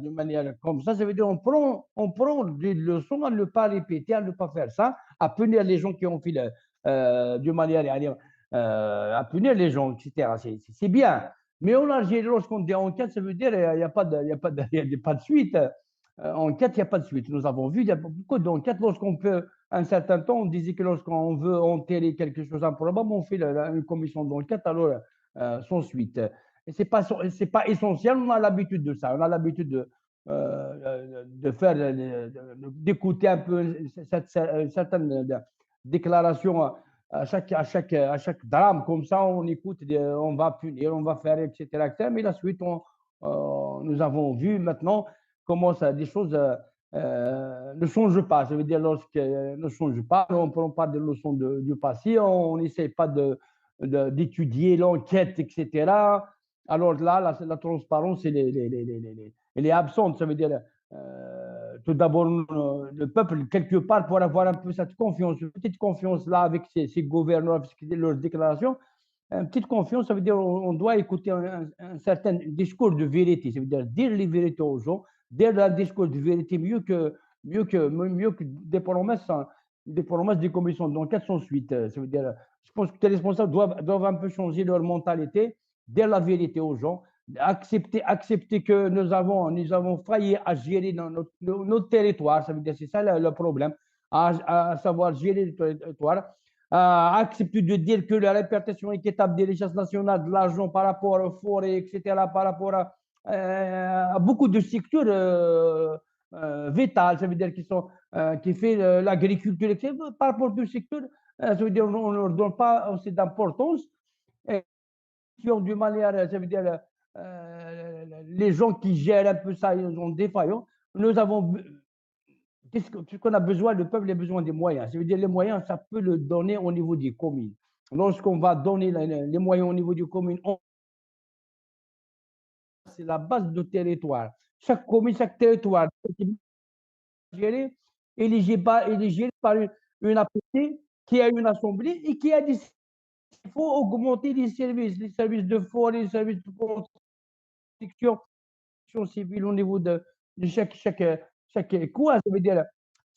comme ça veut dire on prend des leçons à ne pas répéter, à ne pas faire ça, à punir les gens qui ont fait d'une manière à punir les gens, etc. C'est bien. Mais en Algérie, lorsqu'on dit enquête, ça veut dire il n'y a pas de suite. enquête, il n'y a pas de suite. Nous avons vu, il y a beaucoup d'enquêtes. Lorsqu'on peut, un certain temps, on disait que lorsqu'on veut enterrer quelque chose d'improbable, on fait une commission d'enquête, alors sans suite. Et c'est pas essentiel, on a l'habitude de ça. On a l'habitude d'écouter un peu certaines déclarations à chaque drame. Comme ça, on écoute, on va punir, on va faire, etc. Mais la suite, nous avons vu maintenant comment ça, des choses ne changent pas. Ça veut dire lorsqu'elles ne changent pas, on ne prend pas des leçons du passé, on n'essaie pas d'étudier l'enquête, etc. Alors là, la transparence, elle est absente. Ça veut dire, tout d'abord, le peuple, quelque part, pour avoir un peu cette confiance, une petite confiance-là avec ces gouverneurs, avec leurs déclarations, une petite confiance, ça veut dire on doit écouter un certain discours de vérité. Ça veut dire les vérités aux gens, dire un discours de vérité mieux que des promesses des commissions d'enquête sans suite. Ça veut dire, je pense que les responsables doivent un peu changer leur mentalité, dire la vérité aux gens, accepter que nous avons failli à gérer dans notre territoire. Ça veut dire c'est ça le problème, à savoir gérer le territoire. Accepter de dire que la répartition équitable des richesses nationales, de l'argent par rapport aux forêts, etc., par rapport à beaucoup de secteurs vitaux, ça veut dire qui fait l'agriculture, etc., par rapport aux secteurs, ça veut dire on ne leur donne pas assez d'importance. Et qui ont du manière, ça veut dire les gens qui gèrent un peu ça, ils sont défaillants. Nous avons ce qu'on a besoin, le peuple a besoin des moyens. Ça veut dire les moyens, ça peut le donner au niveau des communes. Lorsqu'on va donner les moyens au niveau des communes, c'est la base du territoire. Chaque commune, chaque territoire est géré par une APC qui a une assemblée et qui a dit qu'il faut augmenter les services de forêt, les services de protection civile au niveau de chaque coin. Ça veut dire,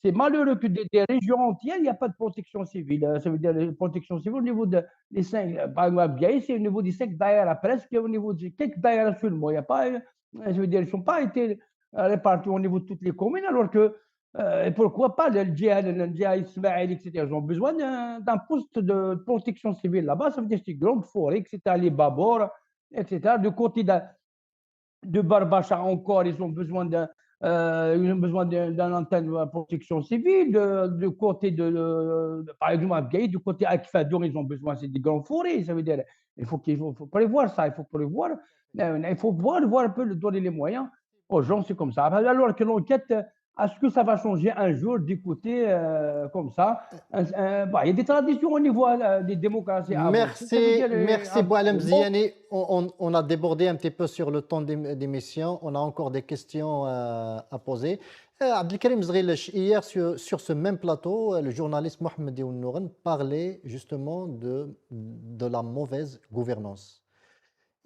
c'est malheureux que des régions entières, il n'y a pas de protection civile. Ça veut dire la protection civile au niveau des 5, par exemple, c'est au niveau des 5 daïras presque, au niveau de quelques daïras seulement. Il n'y a pas, je veux dire, ils ne sont pas été répartis au niveau de toutes les communes, alors que, pourquoi pas le djihad, Ismaël, etc. Ils ont besoin d'un poste de protection civile là-bas. Ça veut dire que c'est une grande forêt, etc. Les Babor, etc. De côté de Barbacha encore, ils ont besoin d'un antenne de protection civile. De côté par exemple, Abgaï, du côté Akfadour, ils ont besoin, c'est des grandes forêts. Ça veut dire, il faut prévoir ça, il faut prévoir. Il faut voir un peu, donner les moyens aux gens, c'est comme ça. Alors que l'enquête, est-ce que ça va changer un jour d'écouter comme ça il y a des traditions au niveau des démocraties. Merci Boualem Ziani. On a débordé un petit peu sur le temps d'émission. On a encore des questions à poser. Abdelkarim Zrilech, hier sur ce même plateau, le journaliste Mohamed Nouren parlait justement de la mauvaise gouvernance.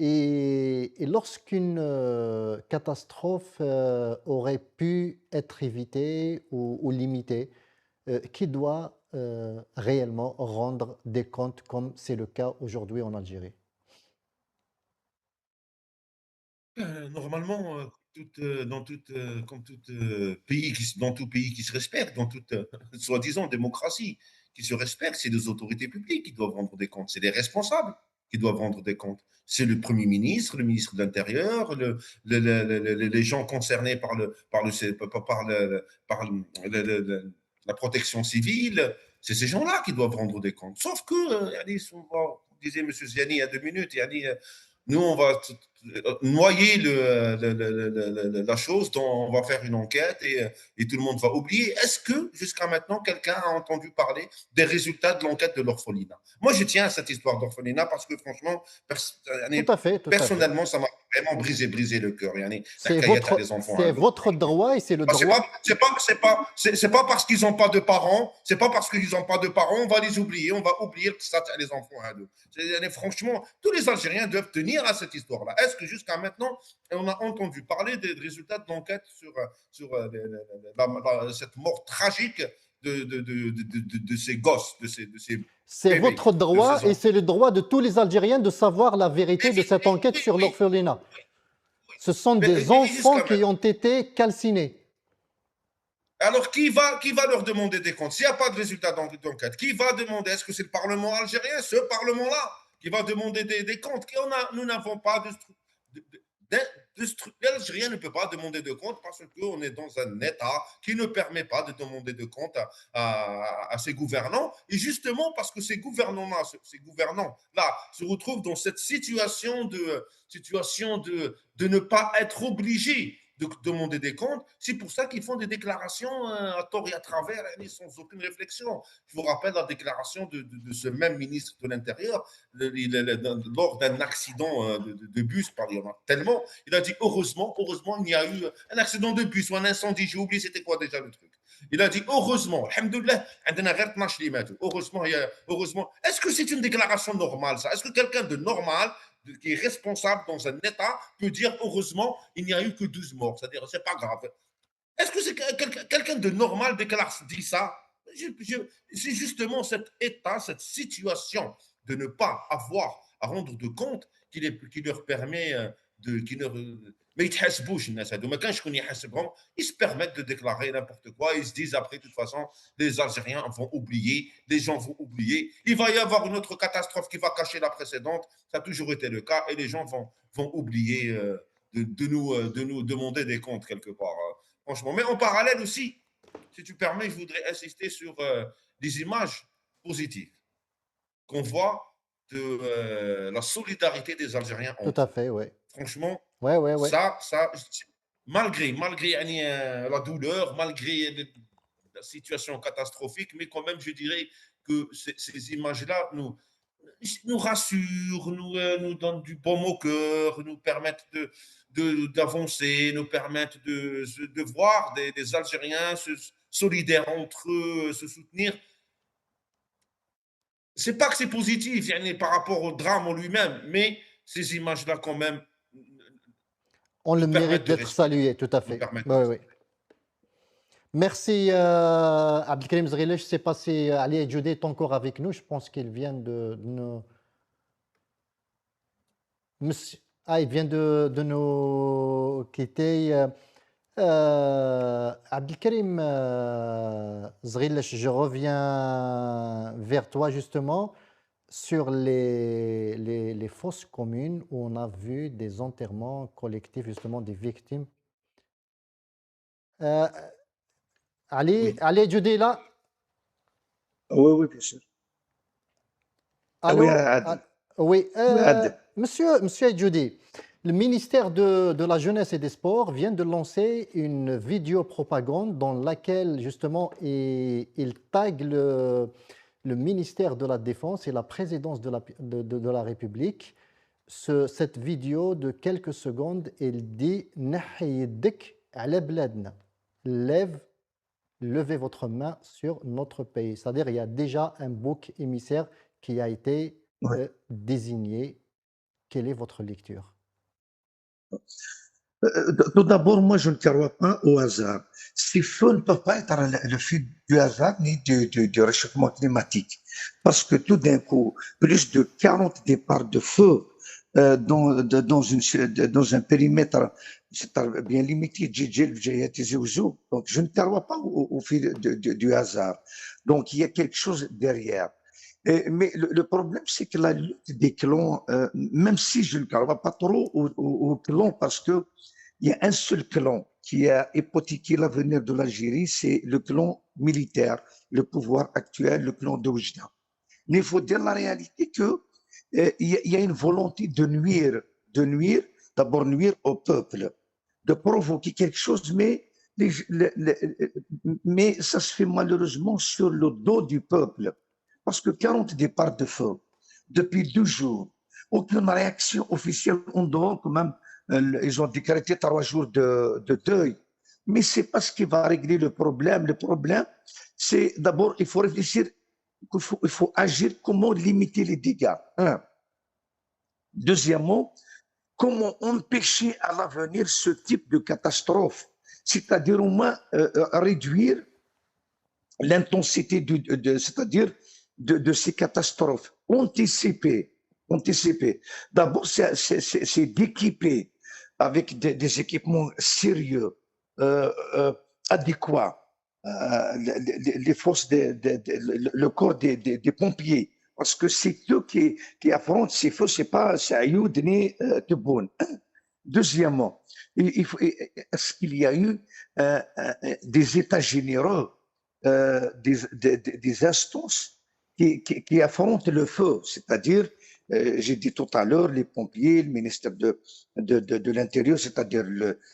Et lorsqu'une catastrophe aurait pu être évitée ou limitée, qui doit réellement rendre des comptes comme c'est le cas aujourd'hui en Algérie? Normalement, dans tout pays qui se respecte, dans toute soi-disant démocratie qui se respecte, c'est des autorités publiques qui doivent rendre des comptes, c'est des responsables qui doivent rendre des comptes. C'est le Premier ministre, le ministre de l'Intérieur, les gens concernés par la protection civile. C'est ces gens-là qui doivent rendre des comptes. Sauf que, disait M. Ziani il y a 2 minutes, nous, on va noyer la chose, on va faire une enquête et tout le monde va oublier. Est-ce que, jusqu'à maintenant, quelqu'un a entendu parler des résultats de l'enquête de l'orphelinat? Moi, je tiens à cette histoire d'orphelinat parce que, franchement, personnellement, ça m'a vraiment brisé le cœur. C'est votre droit et c'est le droit. C'est pas parce qu'ils n'ont pas de parents, on va les oublier, on va oublier que ça les enfants à deux. Franchement, tous les Algériens doivent tenir à cette histoire-là. Est-ce que jusqu'à maintenant, on a entendu parler des résultats de l'enquête sur cette mort tragique de ces gosses, de ces C'est bébés, votre droit et c'est le droit de tous les Algériens de savoir la vérité de cette enquête sur l'orphelinat. Ce sont des enfants qui ont été calcinés. Alors, qui va leur demander des comptes? S'il n'y a pas de résultat d'enquête, qui va demander? Est-ce que c'est le Parlement algérien, ce Parlement-là, qui va demander des comptes? Nous n'avons pas l'Algérien ne peut pas demander de comptes parce qu'on est dans un État qui ne permet pas de demander de comptes à ses gouvernants. Et justement, parce que ces gouvernants-là se retrouvent dans cette situation de ne pas être obligés de demander des comptes. C'est pour ça qu'ils font des déclarations à tort et à travers, sans aucune réflexion. Je vous rappelle la déclaration de ce même ministre de l'Intérieur lors d'un accident de bus, il y en a tellement. Il a dit heureusement, il y a eu un accident de bus ou un incendie. J'ai oublié c'était quoi déjà le truc. Il a dit heureusement, alhamdoulilah, heureusement. Est-ce que c'est une déclaration normale ça? Est-ce que quelqu'un de normal qui est responsable dans un État peut dire heureusement, il n'y a eu que 12 morts? C'est-à-dire, c'est pas grave. Est-ce que c'est quelqu'un de normal dit ça? C'est justement cet état, cette situation de ne pas avoir à rendre de compte qui leur permet de. Mais ils se permettent de déclarer n'importe quoi. Ils se disent après, de toute façon, les Algériens vont oublier, les gens vont oublier. Il va y avoir une autre catastrophe qui va cacher la précédente. Ça a toujours été le cas et les gens vont oublier de nous demander des comptes quelque part. Franchement. Mais en parallèle aussi, si tu permets, je voudrais insister sur des images positives qu'on voit de la solidarité des Algériens Tout entre à eux. fait, oui. Franchement, Ouais, ouais, ouais. malgré la douleur, malgré la situation catastrophique, mais quand même, je dirais que ces images-là nous rassurent, nous donnent du baume au cœur, nous permettent d'avancer, nous permettent de voir des Algériens solidaires entre eux, se soutenir. C'est pas que c'est positif par rapport au drame en lui-même, mais ces images-là, quand même, On le nous mérite permettent de d'être respirer. salué, tout à Nous fait. permettent de Oui, oui. respirer. Merci, Abdelkrim Zrilech. Je ne sais pas si Ali Djoudé est encore avec nous. Je pense qu'il vient de nous. Il vient de nous quitter. Abdelkrim Zrilech, je reviens vers toi justement sur les fosses communes où on a vu des enterrements collectifs justement des victimes. Ali Djoudé là. Oui, oui, bien sûr. Allô? Oui, Adel. Oui, Oui, Adel. monsieur Djoudé, le ministère de la Jeunesse et des Sports vient de lancer une vidéo propagande dans laquelle justement il tague le ministère de la Défense et la présidence de la République. Cette vidéo de quelques secondes, il dit Nahi yadak ala bladna. Levez votre main sur notre pays. C'est-à-dire il y a déjà un bouc émissaire qui a été Oui. désigné. Quelle est votre lecture? Tout d'abord, moi, je ne crois pas au hasard. Ces feux ne peuvent pas être le fait du hasard ni du réchauffement climatique. Parce que tout d'un coup, plus de 40 départs de feu dans un périmètre bien limité, donc je ne crois pas au fait du hasard. Donc, il y a quelque chose derrière. Mais le problème, c'est que la lutte des clans, même si je ne crois pas trop aux clans, parce que il y a un seul clan qui a hypothéqué l'avenir de l'Algérie, c'est le clan militaire, le pouvoir actuel, le clan de Oujda. Mais il faut dire la réalité que il y a une volonté de nuire, d'abord nuire au peuple, de provoquer quelque chose, mais ça se fait malheureusement sur le dos du peuple. Parce que 40 départs de feu depuis 2 jours, aucune réaction officielle en dehors, quand même, ils ont décrété 3 jours de deuil. Mais ce n'est pas ce qui va régler le problème. Le problème, c'est d'abord, il faut réfléchir, il faut agir, comment limiter les dégâts. Un. Deuxièmement, comment empêcher à l'avenir ce type de catastrophe, c'est-à-dire au moins réduire l'intensité, c'est-à-dire de ces catastrophes, anticiper. D'abord, c'est d'équiper avec des équipements sérieux, adéquats, les forces, le corps des pompiers, parce que c'est eux qui affrontent ces feux, c'est pas Saïoud ni Tebboune. Deuxièmement, est-ce qu'il y a eu des états généraux, des instances qui affrontent le feu, c'est-à-dire, j'ai dit tout à l'heure, les pompiers, le ministère de l'Intérieur, c'est-à-dire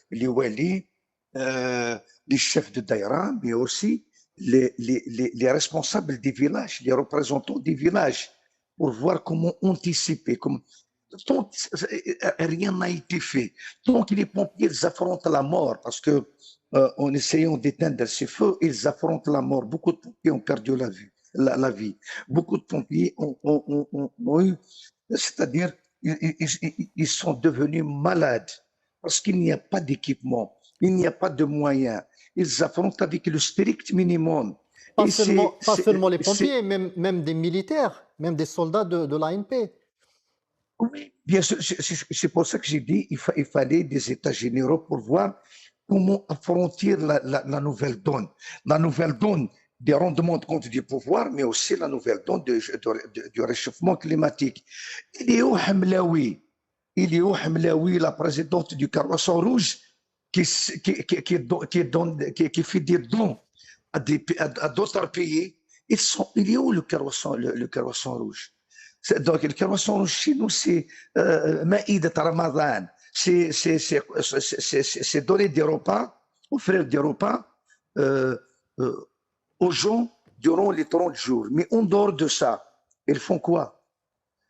les wali, les chefs de daïra, mais aussi les responsables des villages, les représentants des villages, pour voir comment anticiper. Tant rien n'a été fait, tant que les pompiers ils affrontent la mort, parce que en essayant d'éteindre ces feux, ils affrontent la mort. Beaucoup de pompiers ont perdu la vie. Beaucoup de pompiers ont eu, c'est-à-dire, ils sont devenus malades parce qu'il n'y a pas d'équipement, il n'y a pas de moyens. Ils affrontent avec le strict minimum. Pas Et seulement les pompiers, même des militaires, même des soldats de l'ANP. Oui, bien sûr, c'est pour ça que j'ai dit il fallait des états généraux pour voir comment affronter la nouvelle donne. La nouvelle donne des rendements de compte du pouvoir, mais aussi la nouvelle donne du réchauffement climatique. Il est où Hamlaoui? Il est où Hamlaoui, la présidente du Carrousel Rouge, qui fait des dons à d'autres pays? Il est où le Carrousel Rouge? Donc, le Carrousel Rouge chez nous, c'est Maïda Ramadan. C'est donner des repas, offrir des repas aux gens durant les 30 jours. Mais en dehors de ça, ils font quoi?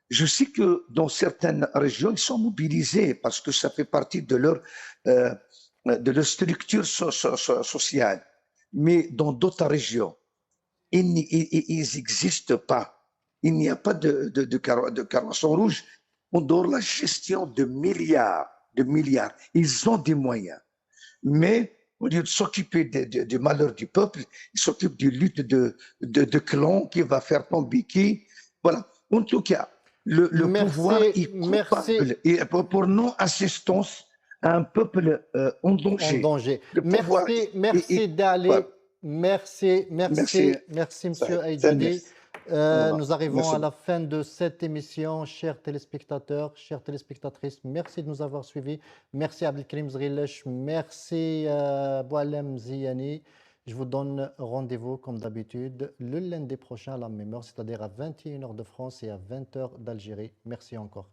Je sais que dans certaines régions, ils sont mobilisés parce que ça fait partie de leur structure sociale. Mais dans d'autres régions, ils n'existent pas. Il n'y a pas de carrosson rouge. On donne la gestion de milliards. Ils ont des moyens. Mais au lieu de s'occuper du malheur du peuple, ils s'occupent du lutte de clans qui va faire tomber qui. Voilà. En tout cas, le pouvoir est coupable pour non-assistance à un peuple en danger. Le pouvoir merci d'aller. Merci, Monsieur Aïdjoudi. Nous arrivons à la fin de cette émission, chers téléspectateurs, chères téléspectatrices. Merci de nous avoir suivis. Merci Abdelkrim Zrilesh. Merci Boualem Ziani. Je vous donne rendez-vous, comme d'habitude, le lundi prochain à la même heure, c'est-à-dire à 21h de France et à 20h d'Algérie. Merci encore.